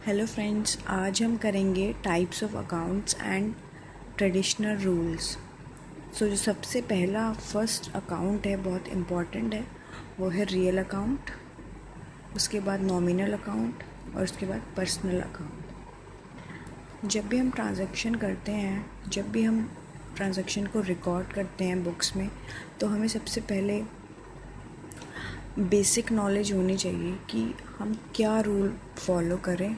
Hello friends, आज हम करेंगे types of accounts and traditional rules. जो सबसे पहला फर्स्ट अकाउंट है, बहुत इम्पॉर्टेंट है, वो है रियल अकाउंट। उसके बाद नॉमिनल अकाउंट और उसके बाद पर्सनल अकाउंट। जब भी हम ट्रांजैक्शन करते हैं, जब भी हम ट्रांजैक्शन को रिकॉर्ड करते हैं बुक्स में, तो हमें सबसे पहले बेसिक नॉलेज होनी चाहिए कि हम क्या रूल फॉलो करें।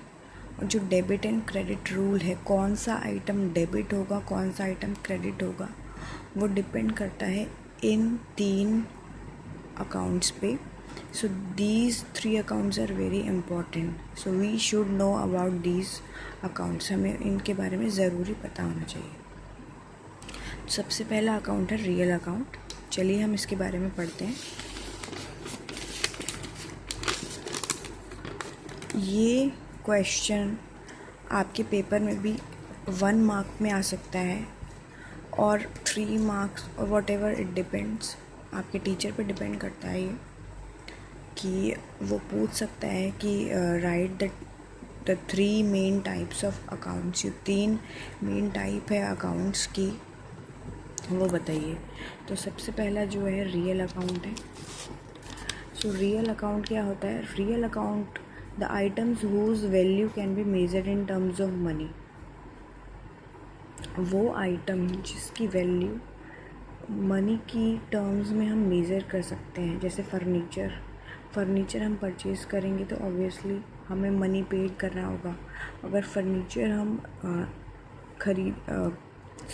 और जो डेबिट एंड क्रेडिट रूल है, कौन सा आइटम डेबिट होगा, कौन सा आइटम क्रेडिट होगा, वो डिपेंड करता है इन 3 अकाउंट्स पे। So these 3 accounts are very important. So we should know about these accounts. हमें इनके बारे में ज़रूरी पता होना चाहिए। सबसे पहला अकाउंट है रियल अकाउंट। चलिए हम इसके बारे में पढ़ते हैं। ये क्वेश्चन आपके पेपर में भी 1 मार्क में आ सकता है और 3 मार्क्स, और वॉट एवर इट डिपेंड्स, आपके टीचर पे डिपेंड करता है ये कि वो पूछ सकता है कि right the 3 main types of accounts. जो 3 मेन टाइप है अकाउंट्स की, वो बताइए। तो सबसे पहला जो है रियल अकाउंट है। सो रियल अकाउंट क्या होता है? Real account the items whose value can be measured in terms of money। वो आइटम जिसकी वैल्यू मनी की टर्म्स में हम मेज़र कर सकते हैं। जैसे फर्नीचर हम परचेज़ करेंगे तो ऑब्वियसली हमें मनी पेड करना होगा। अगर फर्नीचर हम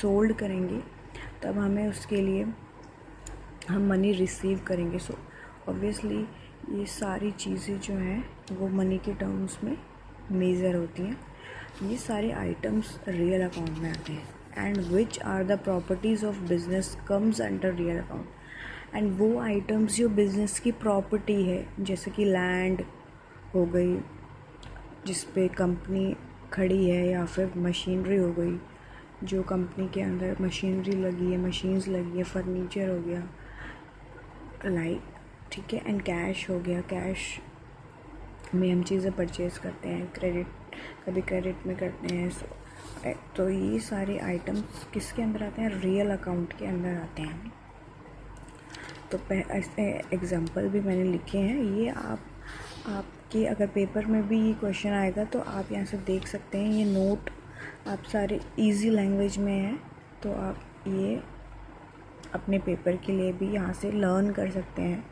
सोल्ड करेंगे तब हमें उसके लिए हम मनी रिसीव करेंगे। सो ऑब्वियसली ये सारी चीज़ें जो हैं वो मनी के टर्म्स में मेज़र होती हैं। ये सारे आइटम्स रियल अकाउंट में आते हैं। And which are the properties of business comes under real account. And वो आइटम्स जो बिज़नेस की प्रॉपर्टी है, जैसे कि लैंड हो गई जिस पे कंपनी खड़ी है, या फिर मशीनरी हो गई जो कंपनी के अंदर मशीनरी लगी है, मशीन्स लगी है, फर्नीचर हो गया, लाइक, ठीक है। एंड कैश हो गया, कैश में हम चीज़ें परचेज़ करते हैं, कभी क्रेडिट में करते हैं। तो ये सारे आइटम्स किसके अंदर आते हैं? रियल अकाउंट के अंदर आते हैं। तो ऐसे एग्जांपल भी मैंने लिखे हैं। ये आपके अगर पेपर में भी ये क्वेश्चन आएगा तो आप यहाँ से देख सकते हैं। ये नोट आप सारे इजी लैंग्वेज में हैं, तो आप ये अपने पेपर के लिए भी यहाँ से लर्न कर सकते हैं।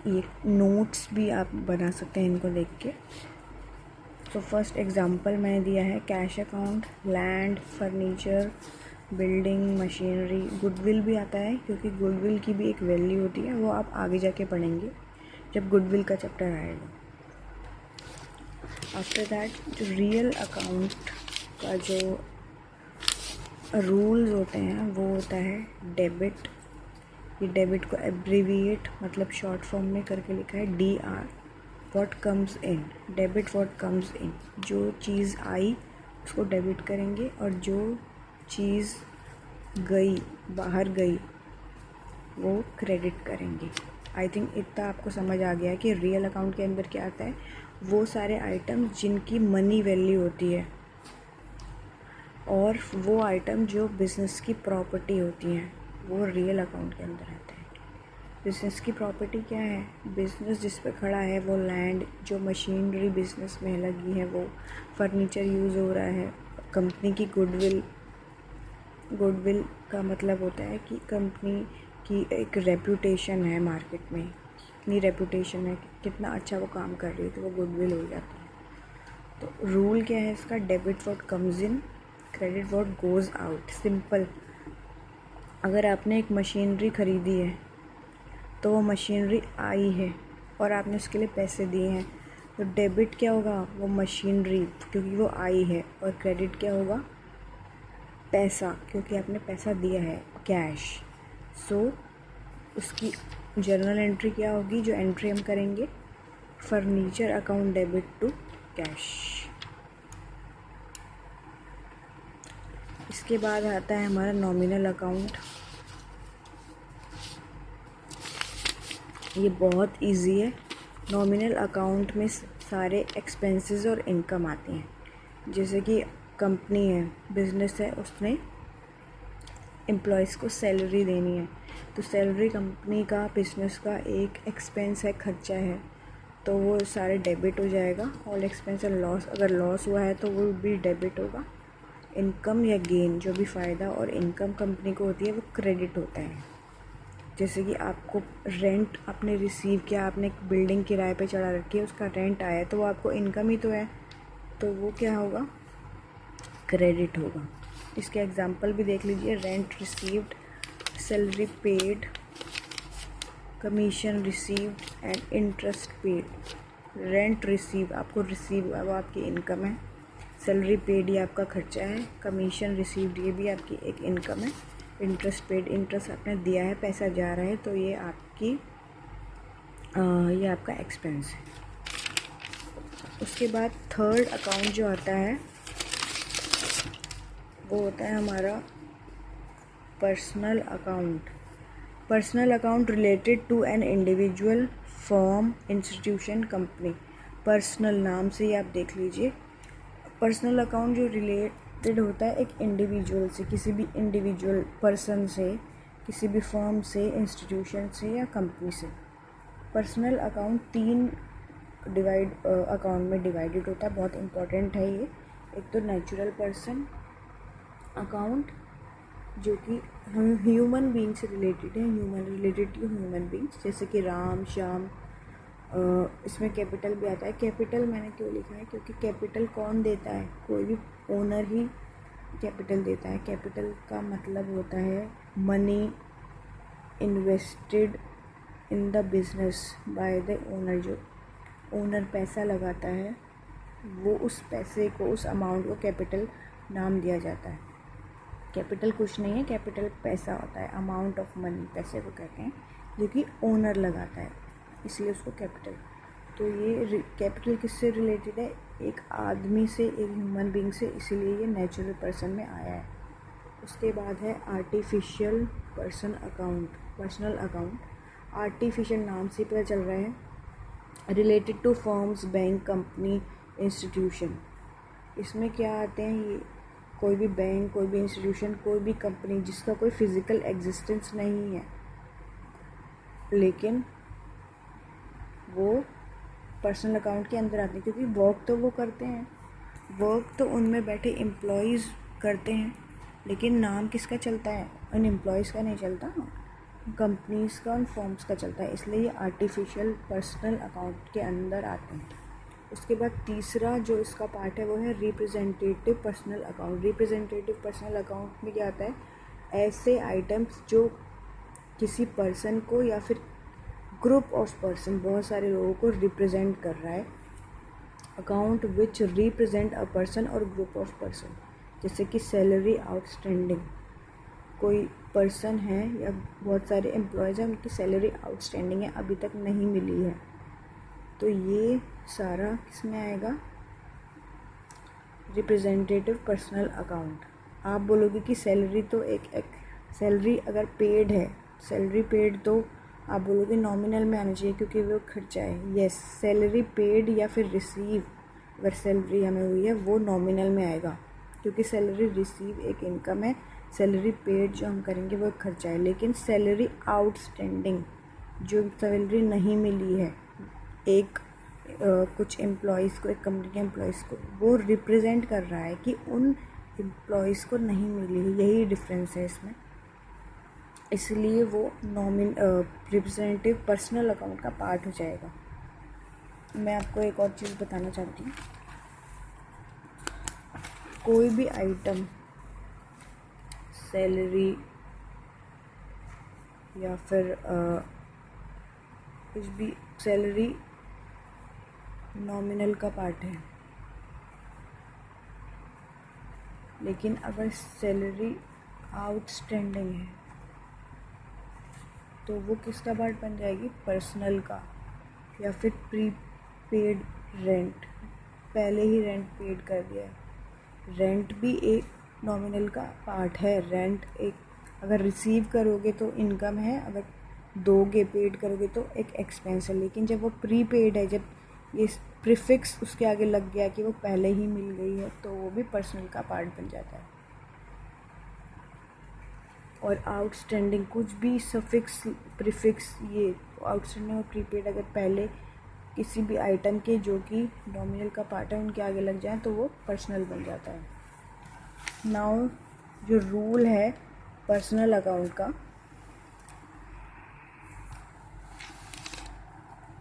ये नोट्स भी आप बना सकते हैं इनको देख के। तो फर्स्ट एग्जांपल मैंने दिया है cash account, land, furniture, building, machinery. Goodwill भी आता है, क्योंकि गुडविल की भी एक वैल्यू होती है, वो आप आगे जाके पढ़ेंगे जब गुडविल का चैप्टर आएगा। आफ्टर दैट जो रियल अकाउंट का जो रूल्स होते हैं वो होता है डेबिट। ये डेबिट को एब्रीविएट मतलब शॉर्ट फॉर्म में करके लिखा है DR, what comes in. Debit what comes in, जो चीज़ आई उसको डेबिट करेंगे, और जो चीज़ गई, बाहर गई, वो क्रेडिट करेंगे। आई थिंक इतना आपको समझ आ गया है कि रियल अकाउंट के अंदर क्या आता है। वो सारे आइटम्स जिनकी मनी वैल्यू होती है, और वो आइटम जो बिज़नेस की प्रॉपर्टी होती हैं, वो रियल अकाउंट के अंदर आते हैं। बिज़नेस की प्रॉपर्टी क्या है? बिज़नेस जिस पे खड़ा है वो लैंड, जो मशीनरी बिज़नेस में लगी है, वो फर्नीचर यूज़ हो रहा है, कंपनी की गुडविल का मतलब होता है कि कंपनी की एक रेपुटेशन है मार्केट में, कितनी रेपुटेशन है, कितना अच्छा वो काम कर रही है, तो वो गुडविल हो जाती है। तो रूल क्या है इसका? Debit what comes in, credit what goes out. Simple. अगर आपने एक मशीनरी ख़रीदी है तो वो मशीनरी आई है और आपने उसके लिए पैसे दिए हैं, तो डेबिट क्या होगा? वो मशीनरी, क्योंकि वो आई है। और क्रेडिट क्या होगा? पैसा, क्योंकि आपने पैसा दिया है, कैश। सो उसकी जर्नल एंट्री क्या होगी? जो एंट्री हम करेंगे, furniture account debit to cash. इसके बाद आता है हमारा नॉमिनल अकाउंट। ये बहुत इजी है, नॉमिनल अकाउंट में सारे एक्सपेंसेस और इनकम आते हैं। जैसे कि कंपनी है, बिजनेस है, उसने एम्प्लॉयज़ को सैलरी देनी है, तो सैलरी कंपनी का, बिजनेस का एक एक्सपेंस है, खर्चा है, तो वो सारे डेबिट हो जाएगा। ऑल एक्सपेंस एंड लॉस, अगर लॉस हुआ है तो वो भी डेबिट होगा। इनकम या गेन, जो भी फ़ायदा और इनकम कंपनी को होती है, वो क्रेडिट होता है। जैसे कि आपको रेंट आपने रिसीव किया, आपने एक बिल्डिंग किराए पे चढ़ा रखी है, उसका रेंट आया, तो वो आपको इनकम ही तो है, तो वो क्या होगा, क्रेडिट होगा। इसके एग्जांपल भी देख लीजिए, rent received, salary paid, commission received and interest paid. Rent receive, आपको रिसीव हुआ, वो आपकी इनकम है। सैलरी पेड, ये आपका खर्चा है। कमीशन रिसीव्ड, ये भी आपकी एक इनकम है। इंटरेस्ट पेड, इंटरेस्ट आपने दिया है, पैसा जा रहा है, तो ये आपका एक्सपेंस है। उसके बाद थर्ड अकाउंट जो आता है वो होता है हमारा personal account. Personal account related to an individual, firm, institution, company. Personal नाम से ही आप देख लीजिए। पर्सनल अकाउंट जो रिलेटेड होता है एक इंडिविजुअल से, किसी भी इंडिविजुअल पर्सन से, किसी भी फर्म से, इंस्टीट्यूशन से या कंपनी से। पर्सनल अकाउंट 3 अकाउंट में डिवाइडेड होता है, बहुत इंपॉर्टेंट है ये। एक तो नेचुरल पर्सन अकाउंट, जो कि ह्यूमन बीइंग से रिलेटेड है, human related to human beings, जैसे कि राम, श्याम। इसमें कैपिटल भी आता है। कैपिटल मैंने क्यों लिखा है, क्योंकि कैपिटल कौन देता है, कोई भी ओनर ही कैपिटल देता है। कैपिटल का मतलब होता है money invested in the business by the owner. जो ओनर पैसा लगाता है, वो उस पैसे को, उस अमाउंट को कैपिटल नाम दिया जाता है। कैपिटल कुछ नहीं है, कैपिटल पैसा होता है, अमाउंट ऑफ मनी, पैसे को कहते हैं, जो कि ओनर लगाता है, इसलिए उसको कैपिटल। तो ये कैपिटल किससे रिलेटेड है, एक आदमी से, एक ह्यूमन बीइंग से, इसीलिए ये नेचुरल पर्सन में आया है। उसके बाद है artificial person account, personal account. Artificial नाम से पता चल रहा है, related to firms, bank, company, institution. इसमें क्या आते हैं, ये कोई भी बैंक, कोई भी इंस्टीट्यूशन, कोई भी कंपनी जिसका कोई फिज़िकल एग्जिस्टेंस नहीं है, लेकिन वो पर्सनल अकाउंट के अंदर आते हैं, क्योंकि वर्क तो वो करते हैं, वर्क तो उनमें बैठे एम्प्लॉयज़ करते हैं, लेकिन नाम किसका चलता है, उन एम्प्लॉयज़ का नहीं चलता, कंपनीज़ का, उन फर्म्स का चलता है, इसलिए ये आर्टिफिशियल पर्सनल अकाउंट के अंदर आते हैं। उसके बाद तीसरा जो इसका पार्ट है वो है representative personal account. Representative personal account में क्या आता है, ऐसे आइटम्स जो किसी पर्सन को या फिर ग्रुप ऑफ पर्सन, बहुत सारे लोगों को रिप्रेजेंट कर रहा है। Account which represent a person और ग्रुप ऑफ पर्सन, जैसे कि सैलरी आउटस्टैंडिंग, कोई पर्सन है या बहुत सारे एम्प्लॉयज़ हैं, उनकी सैलरी आउटस्टैंडिंग है, अभी तक नहीं मिली है, तो ये सारा किसमें आएगा, रिप्रेजेंटेटिव पर्सनल अकाउंट। आप बोलोगे कि सैलरी तो एक सैलरी अगर पेड है, सैलरी पेड तो आप बोलोगे नॉमिनल में आना चाहिए क्योंकि वो खर्चा है। यस, सैलरी पेड या फिर रिसीव, अगर सैलरी हमें हुई है वो नॉमिनल में आएगा, क्योंकि सैलरी रिसीव एक इनकम है, सैलरी पेड जो हम करेंगे वो एक खर्चा है। लेकिन सैलरी आउटस्टैंडिंग, जो सैलरी नहीं मिली है एक कुछ एम्प्लॉयज़ को, एक कंपनी के एम्प्लॉयज़ को, वो रिप्रेजेंट कर रहा है कि उन एम्प्लॉयज़ को नहीं मिली है, यही डिफरेंस है इसमें, इसलिए वो रिप्रेजेंटेटिव पर्सनल अकाउंट का पार्ट हो जाएगा। मैं आपको एक और चीज़ बताना चाहती हूँ, कोई भी आइटम सैलरी या फिर कुछ भी, सैलरी नॉमिनल का पार्ट है, लेकिन अगर सैलरी आउटस्टैंडिंग है तो वो किसका पार्ट बन जाएगी, पर्सनल का। या फिर प्रीपेड रेंट, पहले ही रेंट पेड कर दिया है, रेंट भी एक नॉमिनल का पार्ट है। रेंट एक अगर रिसीव करोगे तो इनकम है, अगर दोगे, पेड करोगे तो एक एक्सपेंस है। लेकिन जब वो प्री पेड है, जब ये प्रीफिक्स उसके आगे लग गया कि वो पहले ही मिल गई है, तो वो भी पर्सनल का पार्ट बन जाता है। और आउटस्टैंडिंग कुछ भी सफिक्स प्रीफिक्स, ये आउटस्टैंडिंग और प्रीपेड अगर पहले किसी भी आइटम के जो कि नॉमिनल का पार्ट है उनके आगे लग जाए तो वो पर्सनल बन जाता है। नाउ जो रूल है पर्सनल अकाउंट का,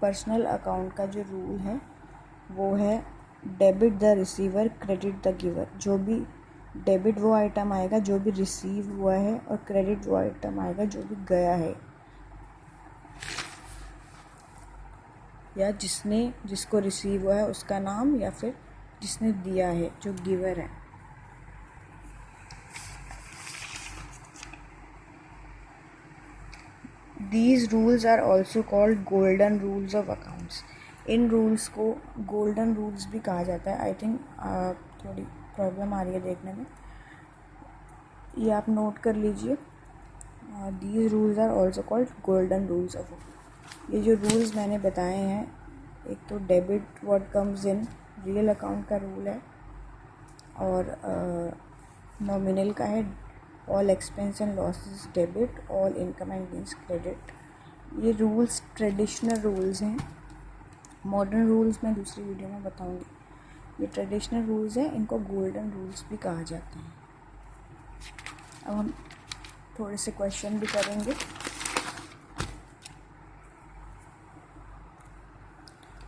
पर्सनल अकाउंट का जो रूल है वो है debit the receiver, credit the giver. जो भी डेबिट वो आइटम आएगा जो भी रिसीव हुआ है, और क्रेडिट वो आइटम आएगा जो भी गया है, या जिसको रिसीव हुआ है उसका नाम, या फिर जिसने दिया है जो गिवर है। These rules are also called golden rules of accounts. In rules को गोल्डन रूल्स भी कहा जाता है। आई थिंक थोड़ी प्रॉब्लम आ रही है देखने में, ये आप नोट कर लीजिए। These rules are also called golden rules of accounts. ये जो रूल्स मैंने बताए हैं, एक तो debit what comes in, real account का रूल है, और नॉमिनल का है all expense and losses debit, all income and gains credit. ये रूल्स ट्रेडिशनल रूल्स हैं। मॉडर्न रूल्स मैं दूसरी वीडियो में बताऊंगी। ये ट्रेडिशनल रूल्स हैं, इनको गोल्डन रूल्स भी कहा जाता है। अब हम थोड़े से क्वेश्चन भी करेंगे।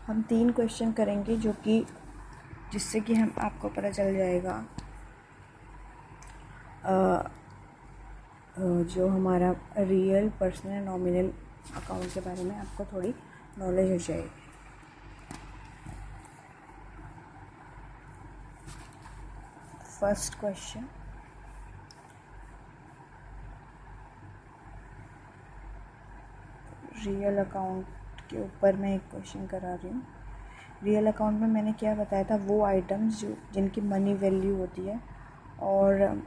हम 3 क्वेश्चन करेंगे जो कि जिससे कि हम आपको पता चल जाएगा जो हमारा रियल, पर्सनल, नॉमिनल अकाउंट के बारे में आपको थोड़ी नॉलेज हो जाएगी। फर्स्ट क्वेश्चन, रियल अकाउंट के ऊपर मैं एक क्वेश्चन करा रही हूँ। रियल अकाउंट में मैंने क्या बताया था, वो आइटम्स जो जिनकी मनी वैल्यू होती है और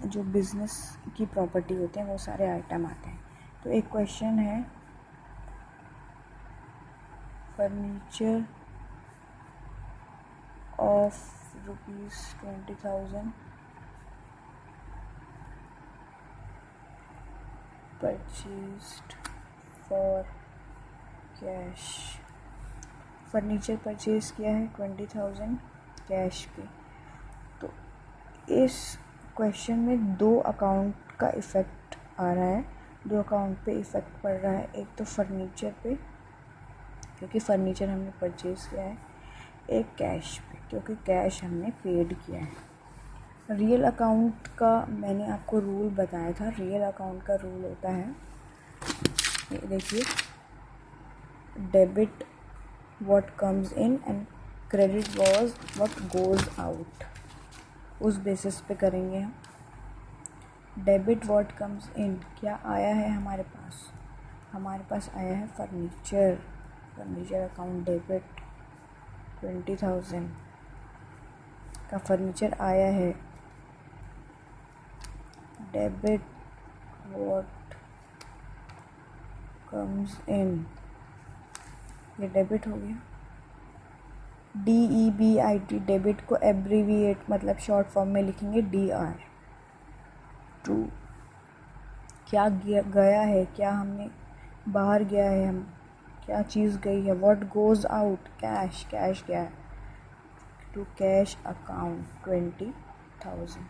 जो बिज़नेस की प्रॉपर्टी होते हैं वो सारे आइटम आते हैं। तो एक क्वेश्चन है, furniture of ₹20,000 purchased for cash. Furniture purchase किया है 20,000 कैश पे। तो इस क्वेश्चन में 2 अकाउंट का इफ़ेक्ट आ रहा है, 2 अकाउंट पे इफ़ेक्ट पड़ रहा है। एक तो फर्नीचर पे क्योंकि फर्नीचर हमने परचेज़ किया है, एक कैश पे क्योंकि कैश हमने पेड किया है। रियल अकाउंट का मैंने आपको रूल बताया था। रियल अकाउंट का रूल होता है, ये देखिए, debit what comes in and credit was what goes out. उस बेसिस पे करेंगे हम। डेबिट व्हाट कम्स इन, क्या आया है हमारे पास आया है फर्नीचर। फर्नीचर अकाउंट डेबिट 20,000 का फर्नीचर आया है। डेबिट व्हाट कम्स इन, ये डेबिट हो गया। DEBIT, डेबिट को एब्रीविएट मतलब शॉर्ट फॉर्म में लिखेंगे DR। टू, क्या गया है, क्या हमने बाहर गया है, हम क्या चीज़ गई है। व्हाट गोज़ आउट, कैश गया है। To cash account 20,000।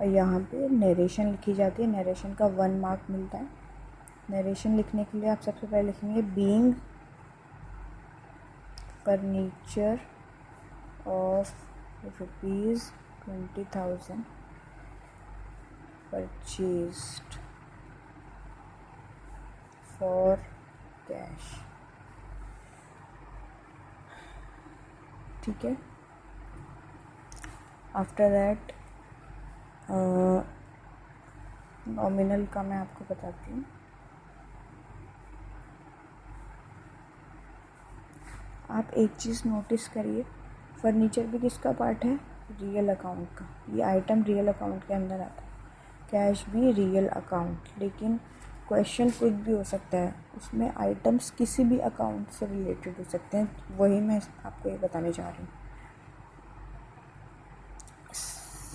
और यहाँ पे नरेशन लिखी जाती है, नरेशन का 1 मार्क मिलता है। नरेशन लिखने के लिए आप सबसे पहले लिखेंगे being furniture of ₹20,000 purchased for cash. ठीक है। आफ्टर दैट नॉमिनल का मैं आपको बताती हूँ। आप एक चीज़ नोटिस करिए, फर्नीचर भी किसका पार्ट है, रियल अकाउंट का। ये आइटम रियल अकाउंट के अंदर आता है। कैश भी रियल अकाउंट, लेकिन क्वेश्चन कुछ भी हो सकता है, उसमें आइटम्स किसी भी अकाउंट से रिलेटेड हो सकते हैं, वही मैं आपको ये बताने जा रही हूँ।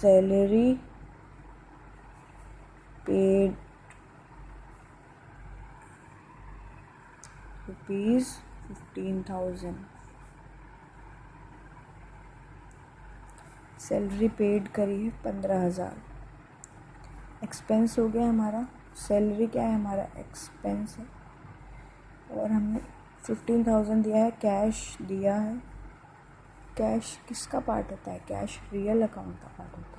सैलरी पेड ₹15,000, सैलरी पेड करी है 15,000, एक्सपेंस हो गया हमारा, सैलरी क्या है हमारा एक्सपेंस है, और हमने 15,000 दिया है, कैश दिया है। कैश किसका पार्ट होता है? कैश रियल अकाउंट का पार्ट होता है।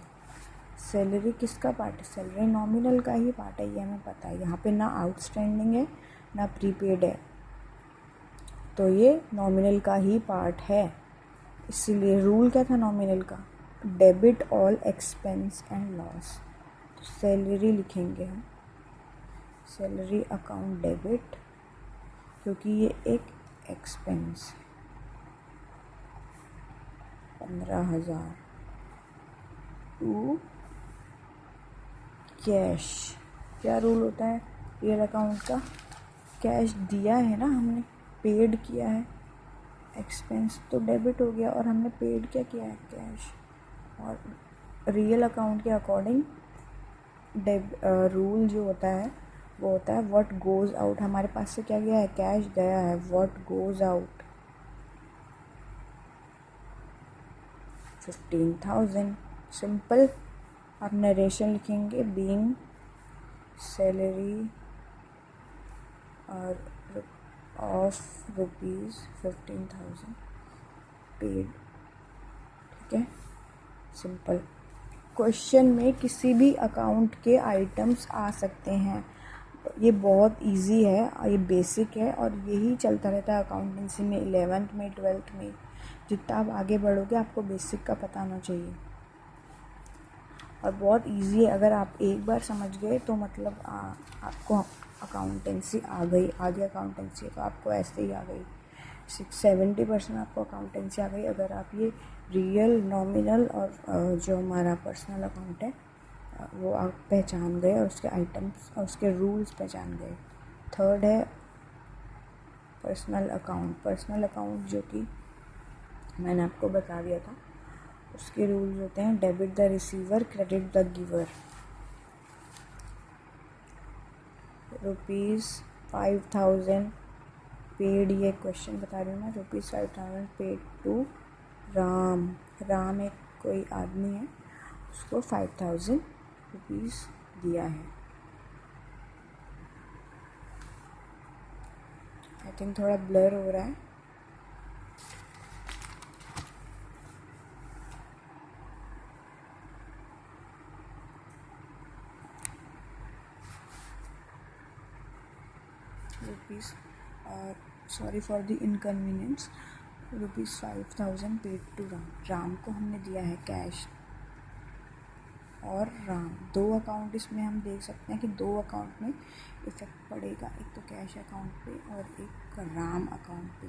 सैलरी किसका पार्ट है? सैलरी नॉमिनल का ही पार्ट है, ये हमें पता है। यहाँ पे ना आउटस्टैंडिंग है ना प्रीपेड है, तो ये नॉमिनल का ही पार्ट है। इसीलिए रूल क्या था नॉमिनल का? Debit all expense and loss. तो सैलरी लिखेंगे हम, सैलरी अकाउंट डेबिट, क्योंकि ये एक एक्सपेंस है। 15,000 टू कैश। क्या रूल होता है रियल अकाउंट का? कैश दिया है ना हमने, पेड किया है, एक्सपेंस तो डेबिट हो गया, और हमने पेड क्या किया है? कैश। और रियल अकाउंट के अकॉर्डिंग रूल जो होता है वो होता है व्हाट गोज़ आउट। हमारे पास से क्या गया है? कैश गया है, व्हाट गोज़ आउट 15,000। सिंपल। आप नरेशन लिखेंगे, बीइंग सैलरी और ऑफ ₹15,000 पेड। ठीक है, सिंपल। क्वेश्चन में किसी भी अकाउंट के आइटम्स आ सकते हैं, ये बहुत इजी है, ये बेसिक है, और यही चलता रहता है अकाउंटेंसी में। 11th में, 12th में, जितना आप आगे बढ़ोगे आपको बेसिक का पता होना चाहिए, और बहुत इजी है। अगर आप एक बार समझ गए तो मतलब आपको अकाउंटेंसी आ गई। आगे अकाउंटेंसी तो आपको ऐसे ही आ गई, 70% आपको अकाउंटेंसी आ गई, अगर आप ये रियल, नॉमिनल और जो हमारा पर्सनल अकाउंट है वो आप पहचान गए, और उसके आइटम्स और उसके रूल्स पहचान गए। थर्ड है पर्सनल अकाउंट। पर्सनल अकाउंट जो कि मैंने आपको बता दिया था, उसके रूल्स होते हैं debit the receiver, credit the giver. ₹5,000 paid, ये क्वेश्चन बता रही हूँ मैं, ₹5,000 पेड टू राम। राम एक कोई आदमी है, उसको ₹5,000 दिया है। आई थिंक थोड़ा ब्लर हो रहा है। Sorry for the inconvenience. ₹5,000 paid to Ram. Ram को हमने दिया है कैश और राम, दो अकाउंट इसमें हम देख सकते हैं कि दो अकाउंट में इफेक्ट पड़ेगा, एक तो कैश अकाउंट पे और एक राम अकाउंट पे।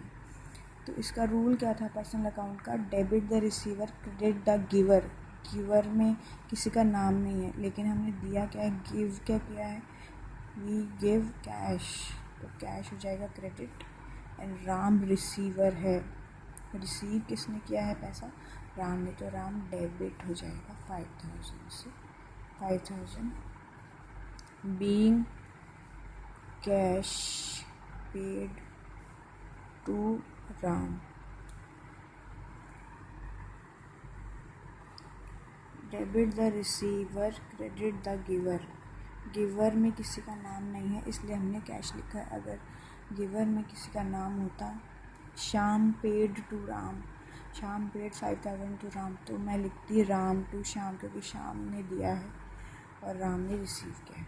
तो इसका रूल क्या था पर्सनल अकाउंट का? Debit the receiver, credit the giver. Giver में किसी का नाम नहीं है, लेकिन हमने दिया क्या है? गिव क्या किया है? वी गिव कैश, तो कैश हो जाएगा क्रेडिट। एंड राम रिसीवर है, रिसीव किसने किया है पैसा? राम ने, तो राम डेबिट हो जाएगा 5,000 से। 5,000 being cash paid to Ram. Debit the receiver, credit the giver. Giver में किसी का नाम नहीं है, इसलिए हमने कैश लिखा है। अगर गिवर में किसी का नाम होता, Shyam paid to Ram, Shyam paid 5,000 to Ram, तो मैं लिखती राम टू श्याम, क्योंकि श्याम ने दिया है और राम ने रिसीव किया है।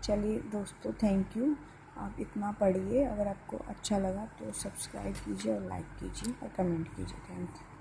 चलिए दोस्तों, थैंक यू। आप इतना पढ़िए, अगर आपको अच्छा लगा तो सब्सक्राइब कीजिए और लाइक कीजिए और कमेंट कीजिए। Thank you.